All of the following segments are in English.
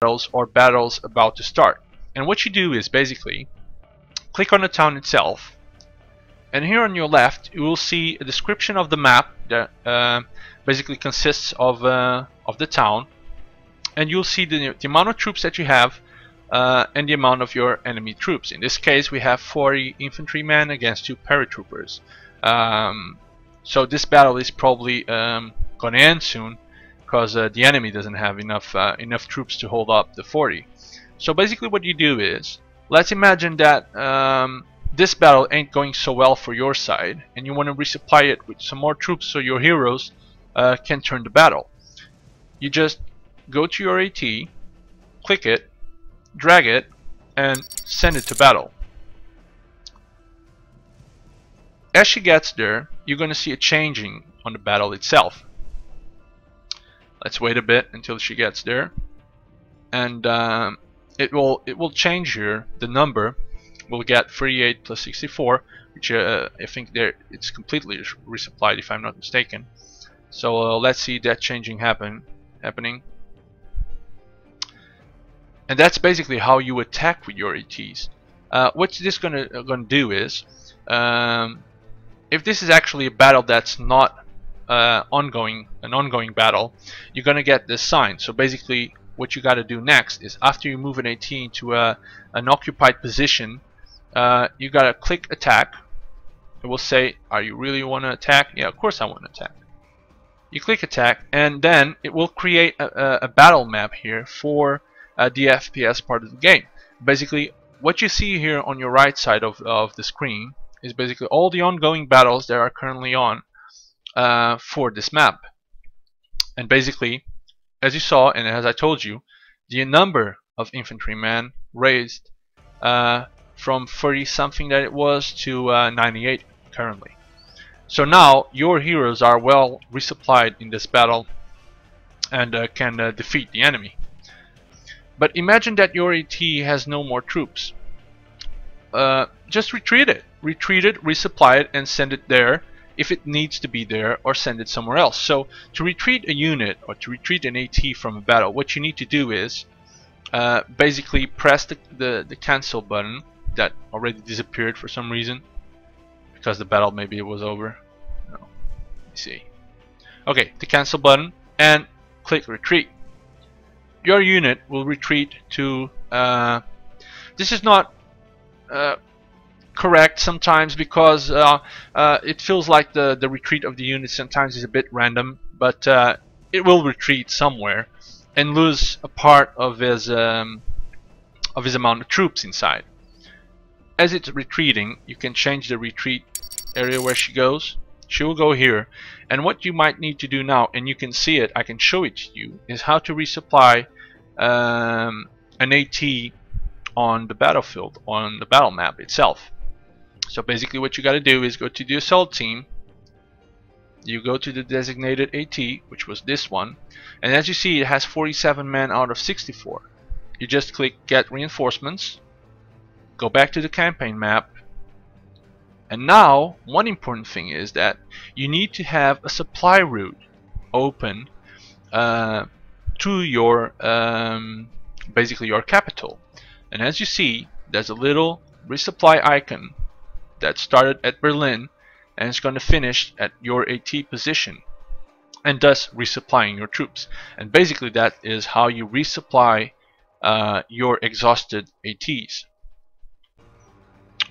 battles or battles about to start. And what you do is basically click on the town itself, and here on your left you will see a description of the map that basically consists of the town, and you'll see the amount of troops that you have and the amount of your enemy troops. In this case we have 40 infantrymen against 2 paratroopers. So this battle is probably gonna end soon because the enemy doesn't have enough troops to hold up the 40. So basically what you do is, let's imagine that this battle ain't going so well for your side and you want to resupply it with some more troops so your heroes can turn the battle. You just go to your AT, click it, drag it, and send it to battle. As she gets there, you're going to see a changing on the battle itself. Let's wait a bit until she gets there, and it will change here. The number will get 38 plus 64, which I think there it's completely resupplied if I'm not mistaken. So let's see that changing happening. And that's basically how you attack with your ATs. What's this gonna do is, if this is actually a battle that's not an ongoing battle, you're gonna get this sign. So basically, what you got to do next is, after you move an AT into an occupied position, you gotta click attack. It will say, "Are you really want to attack?" Yeah, of course I want to attack. You click attack, and then it will create a battle map here for the FPS part of the game. Basically, what you see here on your right side of the screen is basically all the ongoing battles that are currently on for this map. And basically, as you saw and as I told you, the number of infantrymen raised from 30 something that it was to 98 currently. So now your heroes are well resupplied in this battle and can defeat the enemy. But imagine that your AT has no more troops. Just retreat it, resupply it, and send it there if it needs to be there, or send it somewhere else. So to retreat a unit or to retreat an AT from a battle, what you need to do is basically press the cancel button that already disappeared for some reason, because the battle maybe it was over. No, let me see. Okay, the cancel button, and click retreat. Your unit will retreat to this is not correct sometimes, because it feels like the retreat of the unit sometimes is a bit random, but it will retreat somewhere and lose a part of his amount of troops inside. As it's retreating, you can change the retreat area where she goes. She will go here, and what you might need to do now, and you can see it, I can show it to you, is how to resupply an AT on the battlefield, on the battle map itself. So basically what you got to do is go to the assault team, you go to the designated AT, which was this one, and as you see it has 47 men out of 64. You just click get reinforcements, go back to the campaign map, and now one important thing is that you need to have a supply route open to your basically your capital. And as you see, there's a little resupply icon that started at Berlin and it's going to finish at your AT position, and thus resupplying your troops. And basically that is how you resupply your exhausted ATs.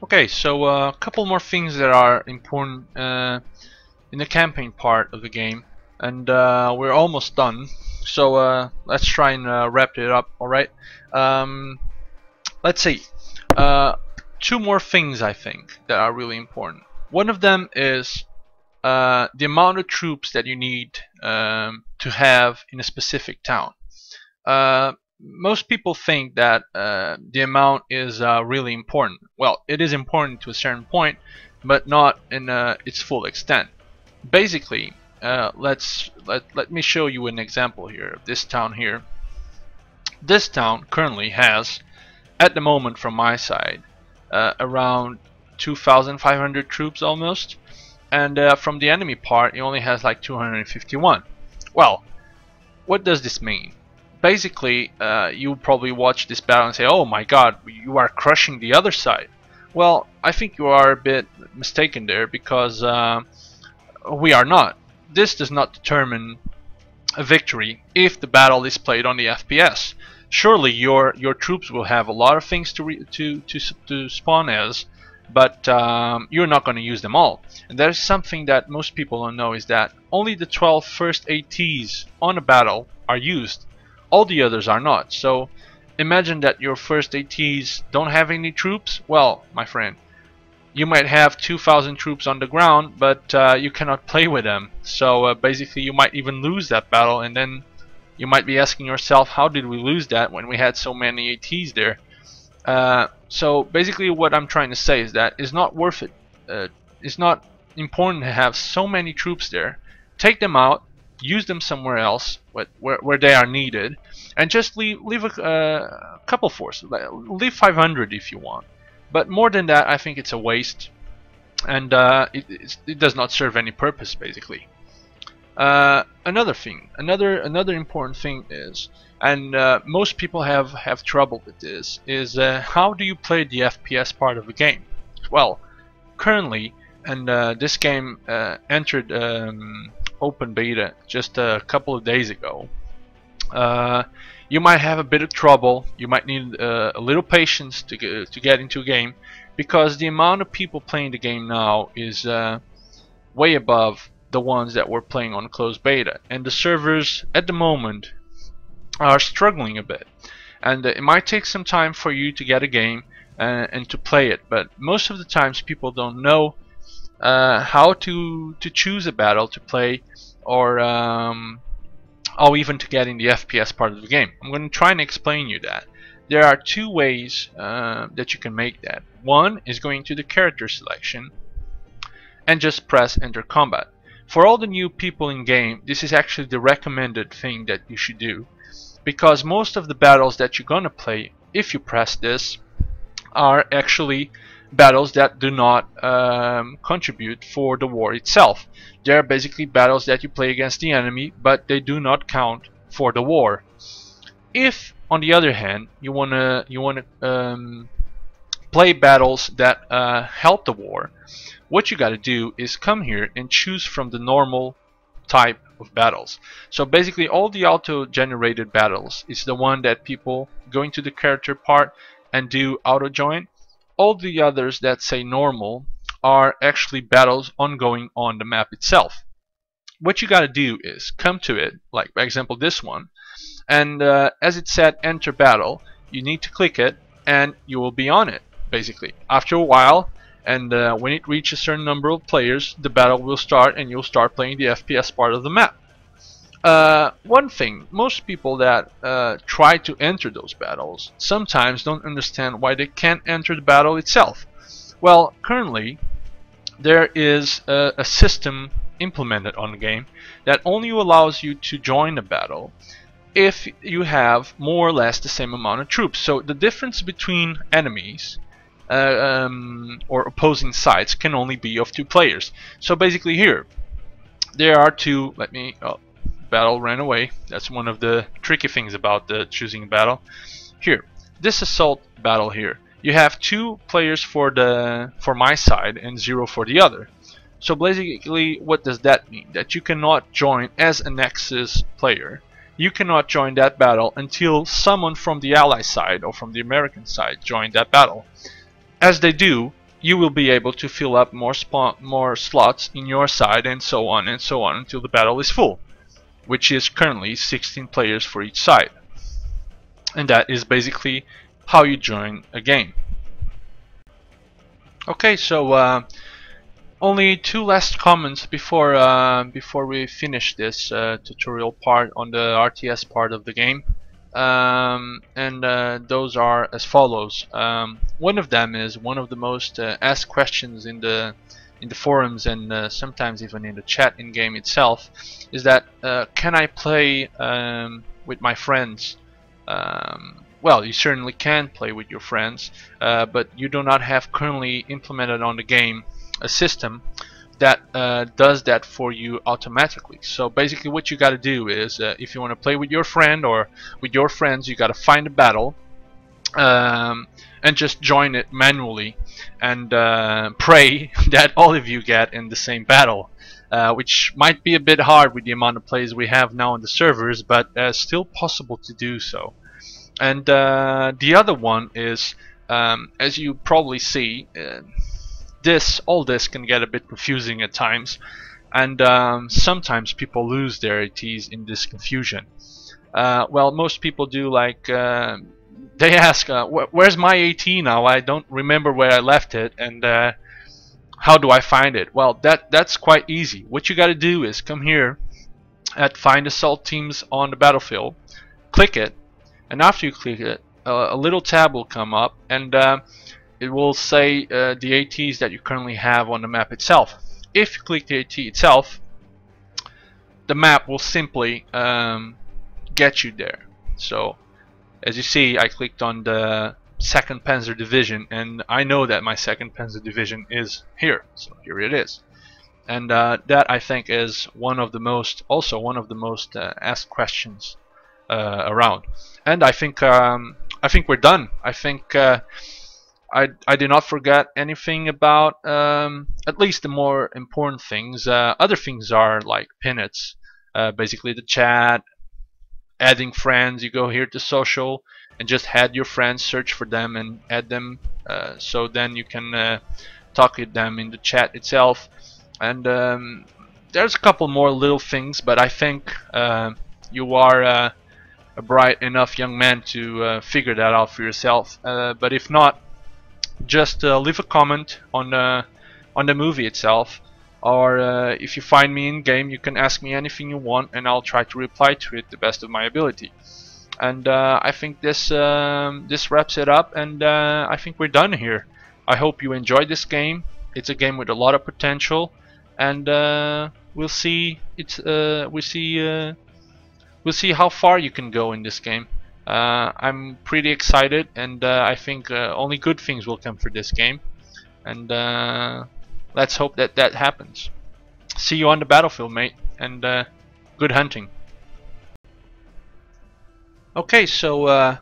Okay, so a couple more things that are important in the campaign part of the game, and we're almost done. So let's try and wrap it up. Alright, let's see. Two more things I think that are really important. One of them is the amount of troops that you need to have in a specific town. Most people think that the amount is really important. Well, it is important to a certain point, but not in its full extent. Basically, let me show you an example here of this town here. This town currently has, at the moment from my side, around 2,500 troops almost, and from the enemy part it only has like 251. Well, what does this mean? basically, you probably watch this battle and say, oh my god, you are crushing the other side. Well, I think you are a bit mistaken there, because we are not. This does not determine a victory if the battle is played on the FPS. Surely your troops will have a lot of things to spawn as, but you're not going to use them all. And there's something that most people don't know, is that only the 12 first ATs on a battle are used. All the others are not. So imagine that your first ATs don't have any troops. Well, my friend, you might have 2,000 troops on the ground, but you cannot play with them. So basically you might even lose that battle, and then you might be asking yourself, how did we lose that when we had so many ATs there? So basically what I'm trying to say is that it's not worth it. It's not important to have so many troops there. Take them out, use them somewhere else where they are needed, and just leave a couple forces. Leave 500 if you want. But more than that, I think it's a waste, and it does not serve any purpose, basically. Another thing, another important thing is, and most people have trouble with this, is how do you play the FPS part of the game? Well, currently, and this game entered open beta just a couple of days ago. You might have a bit of trouble. You might need a little patience to get into a game, because the amount of people playing the game now is way above the ones that were playing on closed beta, and the servers at the moment are struggling a bit, and it might take some time for you to get a game and to play it. But most of the times people don't know how to choose a battle to play, or even to get in the FPS part of the game. I'm going to try and explain you that. There are two ways that you can make that. One is going to the character selection and just press enter combat. For all the new people in game, this is actually the recommended thing that you should do, because most of the battles that you're gonna play, if you press this, are actually battles that do not contribute for the war itself. They are basically battles that you play against the enemy, but they do not count for the war. If, on the other hand, you wanna play battles that help the war, what you gotta do is come here and choose from the normal type of battles. So basically all the auto-generated battles is the one that people go into the character part and do auto-join. All the others that say normal are actually battles ongoing on the map itself. What you gotta do is come to it, like by example this one, and as it said enter battle, you need to click it and you will be on it, basically. After a while, and when it reaches a certain number of players, the battle will start and you'll start playing the FPS part of the map. One thing, most people that try to enter those battles sometimes don't understand why they can't enter the battle itself. Well, currently there is a system implemented on the game that only allows you to join the battle if you have more or less the same amount of troops. So the difference between enemies or opposing sides can only be of 2 players. So basically here there are 2, battle ran away. That's one of the tricky things about the choosing battle. Here, this assault battle here, you have 2 players for my side and 0 for the other. So basically what does that mean? That you cannot join as a Nexus player. You cannot join that battle until someone from the ally side or from the American side join that battle. As they do, you will be able to fill up more slots in your side, and so on until the battle is full, which is currently 16 players for each side. And that is basically how you join a game. Okay, so only 2 last comments before we finish this tutorial part on the RTS part of the game. Those are as follows. One of them is one of the most asked questions in the forums, and sometimes even in the chat in game itself, is that can I play with my friends? Well, you certainly can play with your friends, but you do not have currently implemented on the game a system that does that for you automatically. So basically what you got to do is if you want to play with your friend or with your friends, you got to find a battle and just join it manually and pray that all of you get in the same battle, which might be a bit hard with the amount of players we have now on the servers, but still possible to do so. And the other one is, as you probably see, all this can get a bit confusing at times, and sometimes people lose their ATs in this confusion. Well, most people do, like they ask, where's my AT now? I don't remember where I left it, and how do I find it? Well, that's quite easy. What you got to do is come here at Find Assault Teams on the battlefield, click it, and after you click it, a little tab will come up, and it will say the ATs that you currently have on the map itself. If you click the AT itself, the map will simply get you there. So as you see, I clicked on the 2nd Panzer Division, and I know that my 2nd Panzer Division is here, so here it is. And that, I think, is one of the most asked questions around. And I think we're done. I think I did not forget anything about at least the more important things. Other things are like pinnets, basically the chat, adding friends. You go here to social and just add your friends, search for them and add them, so then you can talk with them in the chat itself. And there's a couple more little things, but I think you are a bright enough young man to figure that out for yourself. But if not, just leave a comment on the movie itself, or if you find me in game, you can ask me anything you want, and I'll try to reply to it the best of my ability. And I think this wraps it up, and I think we're done here. I hope you enjoyed this game. It's a game with a lot of potential, and we'll see how far you can go in this game. I'm pretty excited, and I think only good things will come for this game, and let's hope that that happens. See you on the battlefield, mate, and good hunting. Okay, so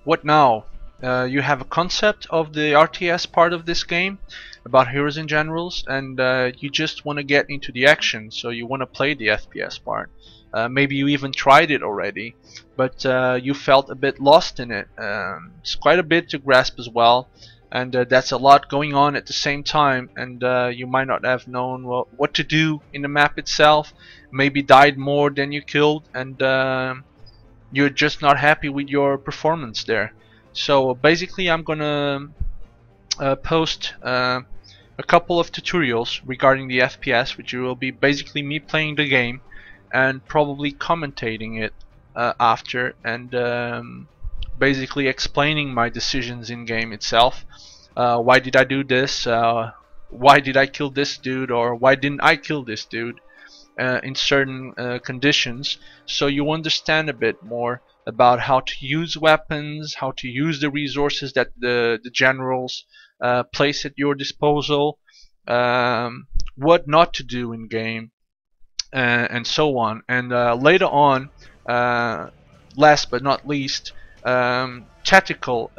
what now? You have a concept of the RTS part of this game about Heroes and Generals, and you just want to get into the action, so you want to play the FPS part. Maybe you even tried it already, but you felt a bit lost in it. It's quite a bit to grasp as well, and that's a lot going on at the same time, and you might not have known what to do in the map itself. Maybe died more than you killed, and you're just not happy with your performance there. So basically I'm gonna post a couple of tutorials regarding the FPS, which will be basically me playing the game and probably commentating it after, and basically explaining my decisions in game itself. Why did I do this? Why did I kill this dude? Or why didn't I kill this dude in certain conditions? So you understand a bit more about how to use weapons, how to use the resources that the generals place at your disposal, what not to do in game, and so on. And later on, last but not least, tactical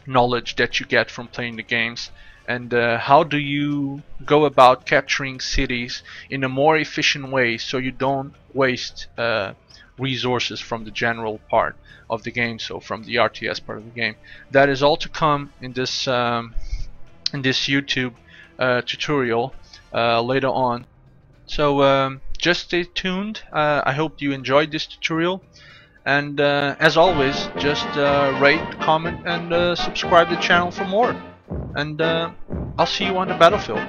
knowledge that you get from playing the games, and how do you go about capturing cities in a more efficient way so you don't waste resources from the general part of the game, so from the RTS part of the game. That is all to come in this YouTube tutorial later on. So just stay tuned. I hope you enjoyed this tutorial, and as always, just rate, comment, and subscribe to the channel for more. And I'll see you on the battlefield.